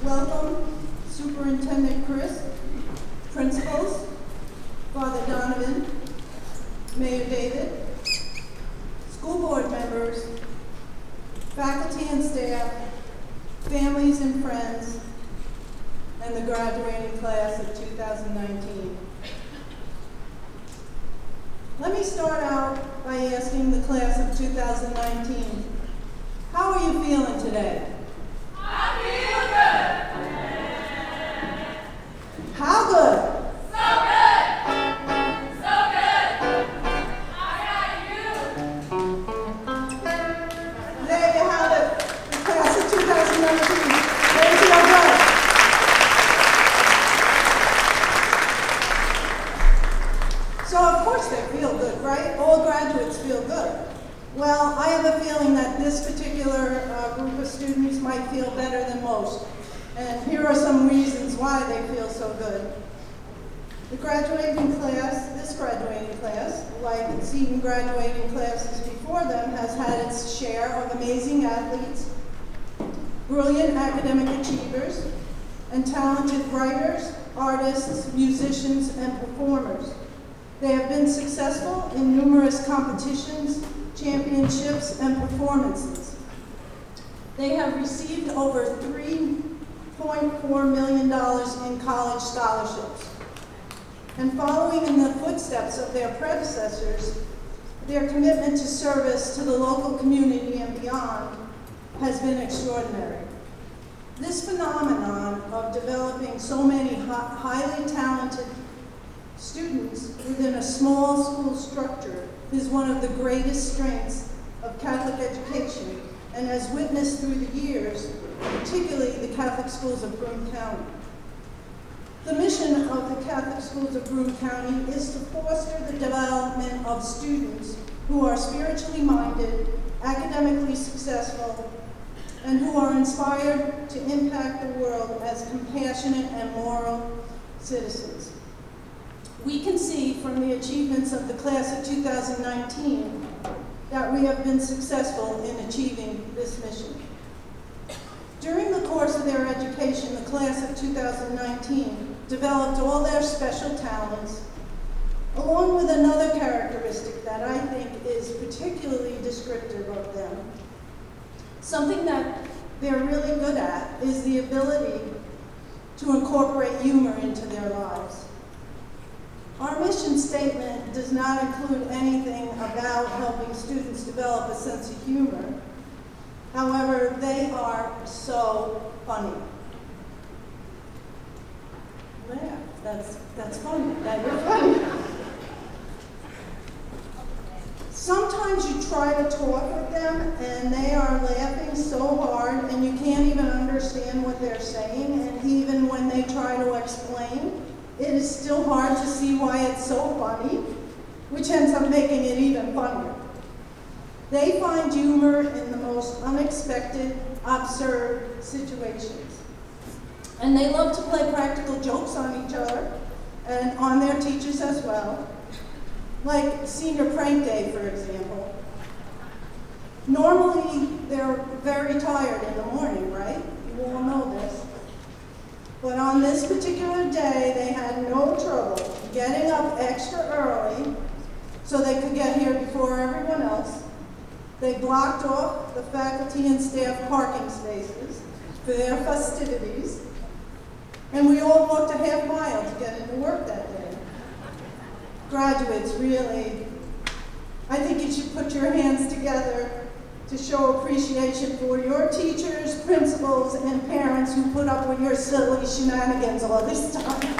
Welcome, Superintendent Chris, principals, Father Donovan, Mayor David, school board members, faculty and staff, families and friends, and the graduating class of 2019. Let me start out by asking the class of 2019, how are you feeling today? I feel good. How good? So good. So good. I got you. There you have it, the class of 2019. They feel good. So of course they feel good, right? All graduates feel good. Well, I have a feeling that this particular group of students might feel better than most. And here are some reasons why they feel so good. The graduating class, this graduating class, like Seton graduating classes before them, has had its share of amazing athletes, brilliant academic achievers, and talented writers, artists, musicians, and performers. They have been successful in numerous competitions, championships, and performances. They have received over $3.4 million in college scholarships. And following in the footsteps of their predecessors, their commitment to service to the local community and beyond has been extraordinary. This phenomenon of developing so many highly talented students within a small school structure is one of the greatest strengths of Catholic education, and as witnessed through the years, particularly the Catholic schools of Broome County. The mission of the Catholic schools of Broome County is to foster the development of students who are spiritually minded, academically successful, and who are inspired to impact the world as compassionate and moral citizens. We can see from the achievements of the class of 2019 that we have been successful in achieving this mission. During the course of their education, the class of 2019 developed all their special talents, along with another characteristic that I think is particularly descriptive of them. Something that they're really good at is the ability to incorporate humor into their lives. Our mission statement does not include anything about helping students develop a sense of humor. However, they are so funny. Laugh, that's funny, that you're funny. Sometimes you try to talk with them and they are laughing so hard and you can't even understand what they're saying, and even when they try to explain, it is still hard to see why it's so funny, which ends up making it even funnier. They find humor in the most unexpected, absurd situations. And they love to play practical jokes on each other and on their teachers as well. Like senior prank day, for example. Normally, they're very tired in the morning, right? You all know this. But on this particular day, they had no trouble getting up extra early so they could get here before everyone else. They blocked off the faculty and staff parking spaces for their festivities, and we all walked a half mile to get into work that day. Graduates, really, I think you should put your hands together to show appreciation for your teachers, principals, and parents who put up with your silly shenanigans all this time.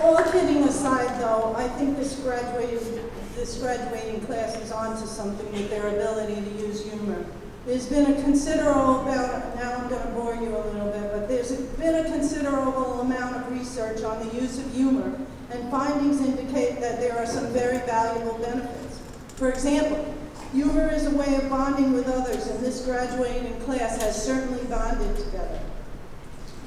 All kidding aside, though, I think this graduating class is onto something with their ability to use humor. There's been a considerable amount, now I'm going to bore you a little bit, but there's been a considerable amount of research on the use of humor, and findings indicate that there are some very valuable benefits. For example, humor is a way of bonding with others, and this graduating class has certainly bonded together.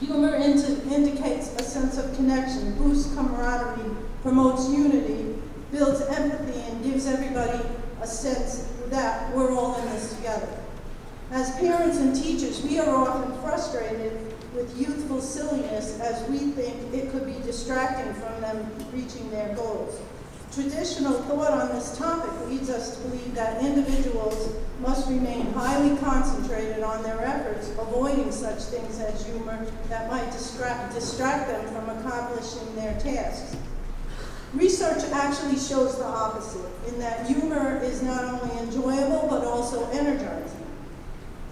Humor indicates a sense of connection, boosts camaraderie, promotes unity, builds empathy, and gives gives everybody a sense that we're all in this together. As parents and teachers, we are often frustrated with youthful silliness as we think it could be distracting from them reaching their goals. Traditional thought on this topic leads us to believe that individuals must remain highly concentrated on their efforts, avoiding such things as humor that might distract them from accomplishing their tasks. Research actually shows the opposite, in that humor is not only enjoyable but also energizing.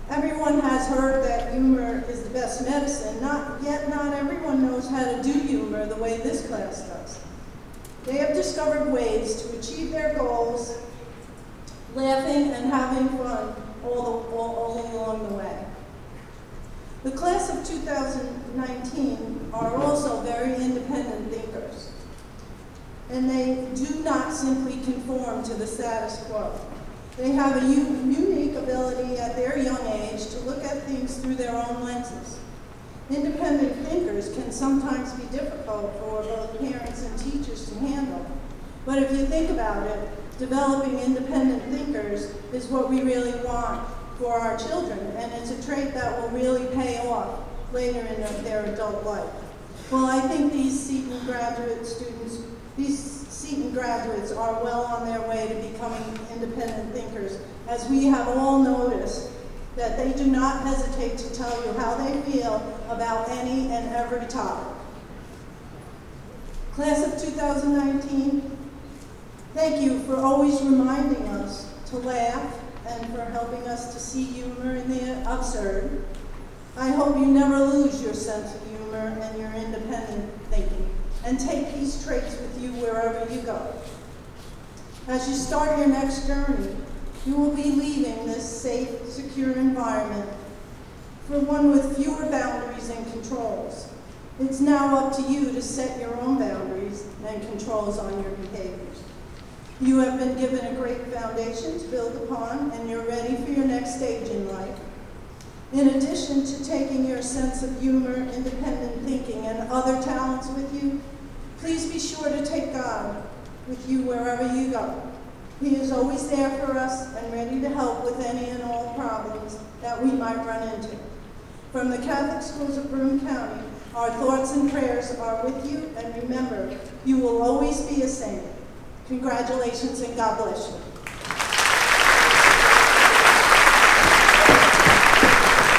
Everyone has heard that humor is the best medicine, yet not everyone knows how to do humor the way this class does. They have discovered ways to achieve their goals, laughing and having fun all along the way. The class of 2019 are also very independent thinkers, and they do not simply conform to the status quo. They have a unique ability at their young age to look at things through their own lenses. Independent thinkers can sometimes be difficult for both parents and teachers to handle. But if you think about it, developing independent thinkers is what we really want for our children, and it's a trait that will really pay off later in their adult life. Well, I think these Seton graduates are well on their way to becoming independent thinkers, as we have all noticed that they do not hesitate to tell you how they feel about any and every topic. Class of 2019, thank you for always reminding us to laugh and for helping us to see humor in the absurd. I hope you never lose your sense of humor and your independent thinking, and take these traits with you wherever you go. As you start your next journey, you will be leaving this safe, secure environment for one with fewer boundaries and controls. It's now up to you to set your own boundaries and controls on your behaviors. You have been given a great foundation to build upon, and you're ready for your next stage in life. In addition to taking your sense of humor, independent thinking, and other talents with you, please be sure to take God with you wherever you go. He is always there for us and ready to help with any and all problems that we might run into. From the Catholic Schools of Broome County, our thoughts and prayers are with you, and remember, you will always be a saint. Congratulations and God bless you.